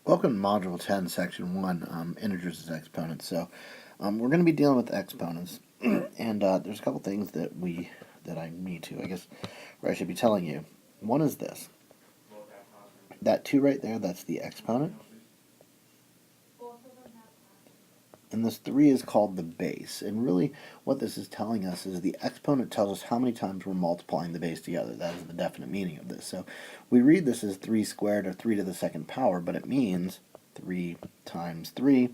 Welcome to Module 10, Section 1, Integers as Exponents. We're going to be dealing with exponents, and there's a couple things that I need to, I guess, or I should be telling you. One is this. That 2 right there, that's the exponent. And this 3 is called the base. And really, what this is telling us is the exponent tells us how many times we're multiplying the base together. That is the definite meaning of this. So we read this as 3 squared, or 3 to the second power, but it means 3 times 3.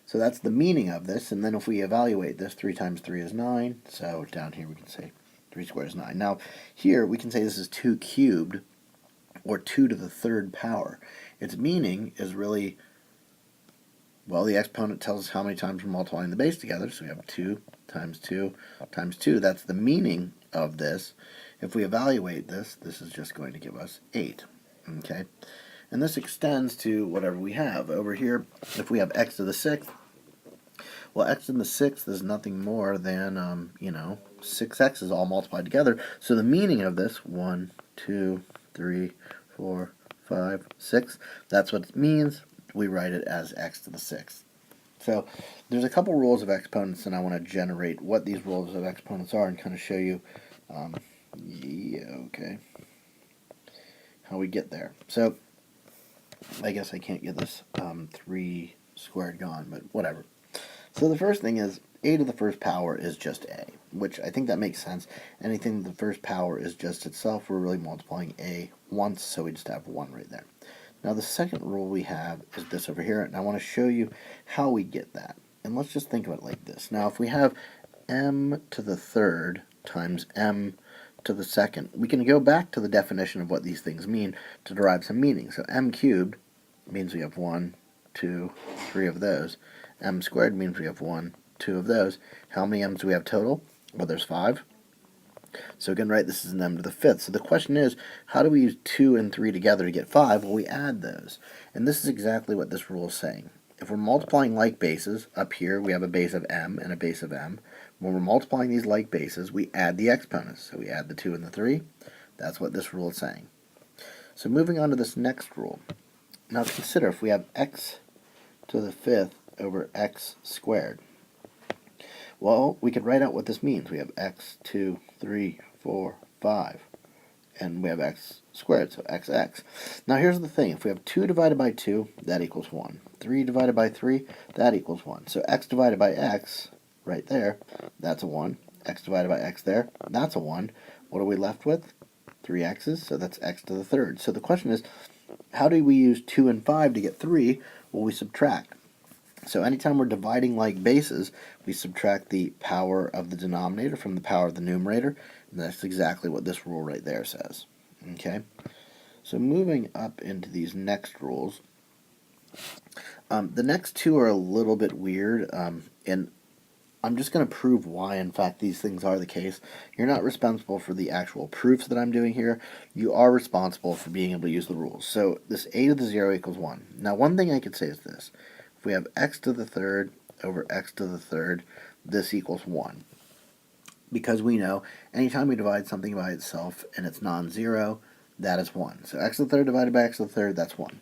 So that's the meaning of this. And then if we evaluate this, 3 times 3 is 9. So down here we can say 3 squared is 9. Now, here we can say this is 2 cubed, or 2 to the third power. Its meaning is really, well, the exponent tells us how many times we're multiplying the base together, so we have 2 times 2 times 2. That's the meaning of this. If we evaluate this, this is just going to give us 8. Okay? And this extends to whatever we have. Over here, if we have x to the 6th, well, x to the 6th is nothing more than, 6x is all multiplied together. So the meaning of this, 1, 2, 3, 4, 5, 6, that's what it means. We write it as x to the 6th. So there's a couple rules of exponents, and I want to generate what these rules of exponents are and kind of show you how we get there. So I guess I can't get this 3 squared gone, but whatever. So the first thing is a to the first power is just a, which I think that makes sense. Anything to the first power is just itself. We're really multiplying a once, so we just have 1 right there. Now the second rule we have is this over here, and I want to show you how we get that. And let's just think of it like this. Now if we have m to the third times m to the second, we can go back to the definition of what these things mean to derive some meaning. So m cubed means we have 1, 2, 3 of those. M squared means we have 1, 2 of those. How many m's do we have total? Well, there's 5. So we can write this as an m to the 5th. So the question is, how do we use 2 and 3 together to get 5? Well, we add those. And this is exactly what this rule is saying. If we're multiplying like bases, up here we have a base of m and a base of m. When we're multiplying these like bases, we add the exponents. So we add the 2 and the 3. That's what this rule is saying. So moving on to this next rule. Now consider if we have x to the 5th over x squared. Well, we could write out what this means. We have x, 2, 3, 4, 5, and we have x squared, so xx. Now here's the thing. If we have 2 divided by 2, that equals 1. 3 divided by 3, that equals 1. So x divided by x, right there, that's a 1. X divided by x there, that's a 1. What are we left with? 3 x's, so that's x to the third. So the question is, how do we use 2 and 5 to get 3? Well, we subtract. So anytime we're dividing like bases, we subtract the power of the denominator from the power of the numerator, and that's exactly what this rule right there says. Okay? So moving up into these next rules, the next two are a little bit weird, and I'm just going to prove why, in fact, these things are the case. You're not responsible for the actual proofs that I'm doing here. You are responsible for being able to use the rules. So this a to the 0 equals 1. Now, one thing I could say is this. If we have x to the third over x to the third, this equals 1. Because we know anytime we divide something by itself and it's non-zero, that is 1. So x to the third divided by x to the third, that's 1.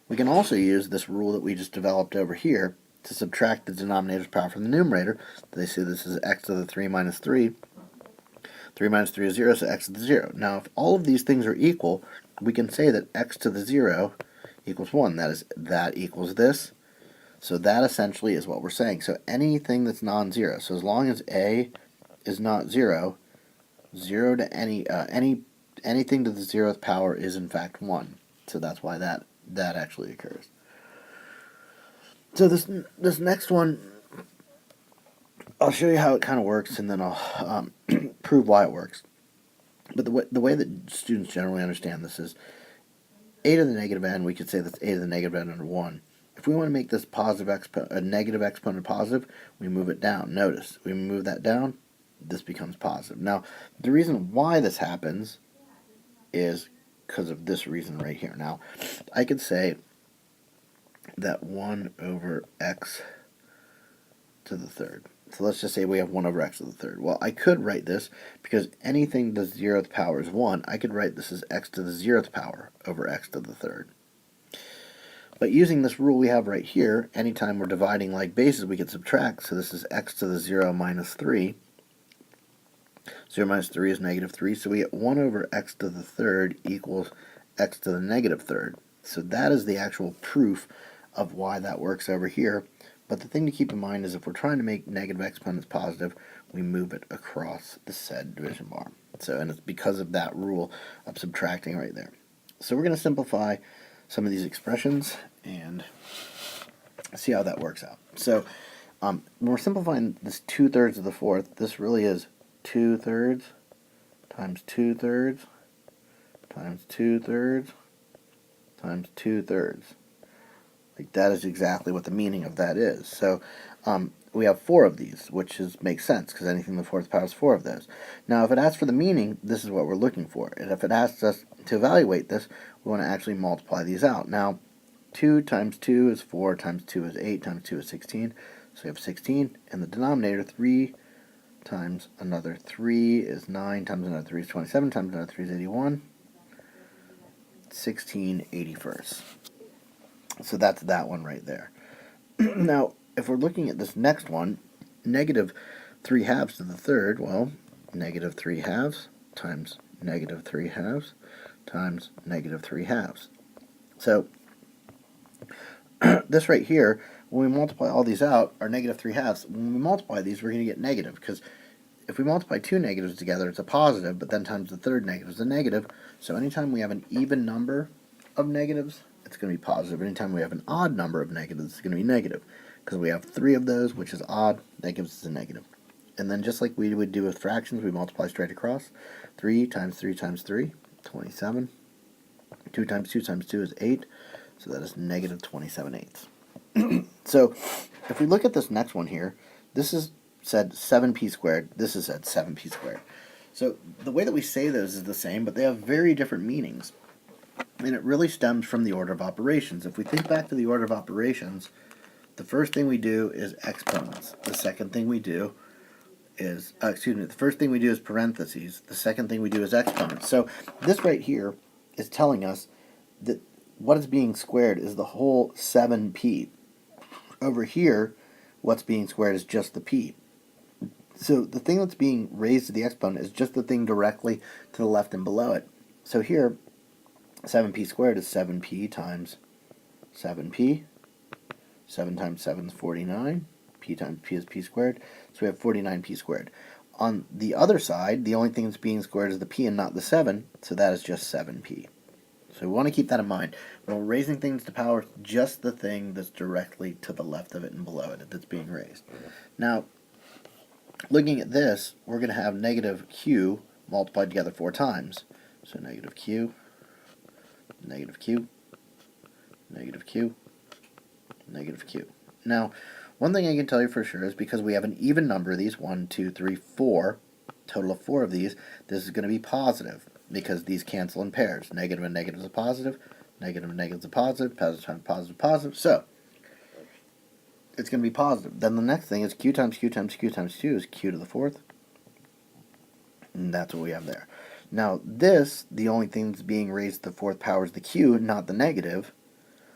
We can also use this rule that we just developed over here to subtract the denominator's power from the numerator. They say this is x to the 3 minus 3. 3 minus 3 is 0, so x to the 0. Now, if all of these things are equal, we can say that x to the 0 equals 1. That equals this. So that essentially is what we're saying. So anything that's non-zero, so as long as a is not 0, 0 to anything to the 0th power is in fact 1. So that's why that actually occurs. So this next one, I'll show you how it kind of works, and then I'll prove why it works. But the way that students generally understand this is a to the negative n, we could say that's a to the negative n under 1. If we want to make this a negative exponent positive, we move it down. Notice, we move that down, this becomes positive. Now, the reason why this happens is because of this reason right here. Now, I could say that 1 over x to the third. So let's just say we have 1 over x to the third. Well, I could write this, because anything to the 0th power is 1, I could write this as x to the 0th power over x to the third. But using this rule we have right here, anytime we're dividing like bases, we could subtract. So this is x to the 0 minus 3. 0 minus 3 is negative 3. So we get 1 over x to the third equals x to the negative third. So that is the actual proof of why that works over here. But the thing to keep in mind is if we're trying to make negative exponents positive, we move it across the said division bar. So, and it's because of that rule of subtracting right there. So we're going to simplify some of these expressions and see how that works out. So when we're simplifying this 2/3 of the fourth, this really is 2/3 times 2/3 times 2/3 times 2/3. Like that is exactly what the meaning of that is. So we have 4 of these, which makes sense because anything in the fourth power is 4 of those. Now if it asks for the meaning, this is what we're looking for. And if it asks us to evaluate this, we want to actually multiply these out. Now 2 times 2 is 4, times 2 is 8, times 2 is 16. So we have 16 in the denominator. 3 times another 3 is 9, times another 3 is 27, times another 3 is 81. 16/81. So that's that one right there. Now, if we're looking at this next one, negative 3 halves to the third, well, negative 3 halves times negative 3 halves times negative 3 halves. So this right here, when we multiply all these out, are negative 3 halves. When we multiply these, we're going to get negative, because if we multiply two negatives together, it's a positive, but then times the third negative is a negative. So anytime we have an even number of negatives, it's going to be positive. Anytime we have an odd number of negatives, it's going to be negative, because we have 3 of those, which is odd. That gives us a negative. And then just like we would do with fractions, we multiply straight across. 3 times 3 times 3, 27. 2 times 2 times 2 is 8. So that is negative 27/8. So if we look at this next one here, this is said 7p squared. This is said 7p squared. So the way that we say those is the same, but they have very different meanings. And it really stems from the order of operations. If we think back to the order of operations, the first thing we do is exponents. The second thing we do is, the first thing we do is parentheses. The second thing we do is exponents. So this right here is telling us that what is being squared is the whole 7p. Over here, what's being squared is just the p. So the thing that's being raised to the exponent is just the thing directly to the left and below it. So here, 7p squared is 7p times 7p. 7 times 7 is 49. P times p is p squared. So we have 49p squared. On the other side, the only thing that's being squared is the p and not the 7, so that is just 7p. So we want to keep that in mind. When we're raising things to power, just the thing that's directly to the left of it and below it that's being raised. Now, looking at this, we're going to have negative q multiplied together 4 times. So negative q, negative q, negative q, negative q. Now, one thing I can tell you for sure is because we have an even number of these, 1, 2, 3, 4, total of 4 of these, this is going to be positive because these cancel in pairs. Negative and negative is a positive, negative and negative is a positive, positive times positive, positive. So, it's going to be positive. Then the next thing is q times q times q times 2 is q to the fourth. And that's what we have there. Now this, the only thing that's being raised to the fourth power is the q, not the negative.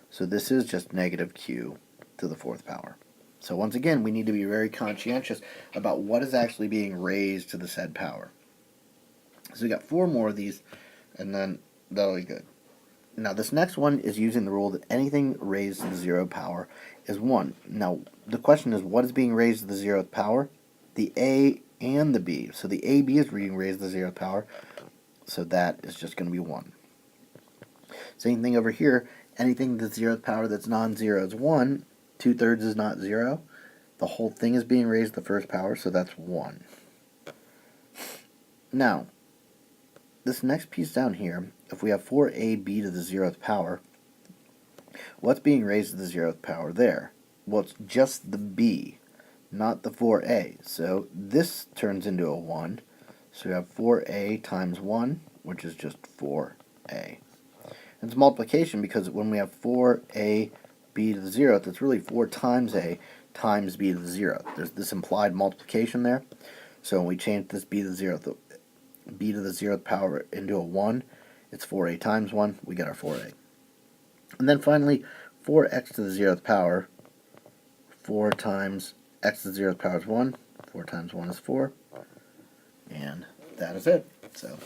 So this is just negative q to the fourth power. So once again, we need to be very conscientious about what is actually being raised to the said power. So we got 4 more of these, and then that'll be good. Now this next one is using the rule that anything raised to the 0th power is 1. Now the question is, what is being raised to the 0th power? The a and the b. So the ab is being raised to the 0th power, so that is just going to be 1. Same thing over here. Anything to the 0th power that's non-zero is 1. 2/3 is not 0. The whole thing is being raised to the first power, so that's 1. Now, this next piece down here, if we have 4ab to the 0th power, what's being raised to the 0th power there? Well, it's just the b, not the 4a. So this turns into a 1. So we have 4a times 1, which is just 4a. And it's multiplication because when we have 4ab to the 0th, it's really 4 times a times b to the 0th. There's this implied multiplication there. So when we change this b to the 0th power into a 1, it's 4a times 1. We get our 4a. And then finally, 4x to the 0th power. 4 times x to the 0th power is 1. 4 times 1 is 4. And that is it. So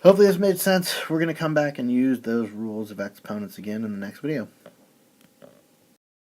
hopefully this made sense. We're going to come back and use those rules of exponents again in the next video.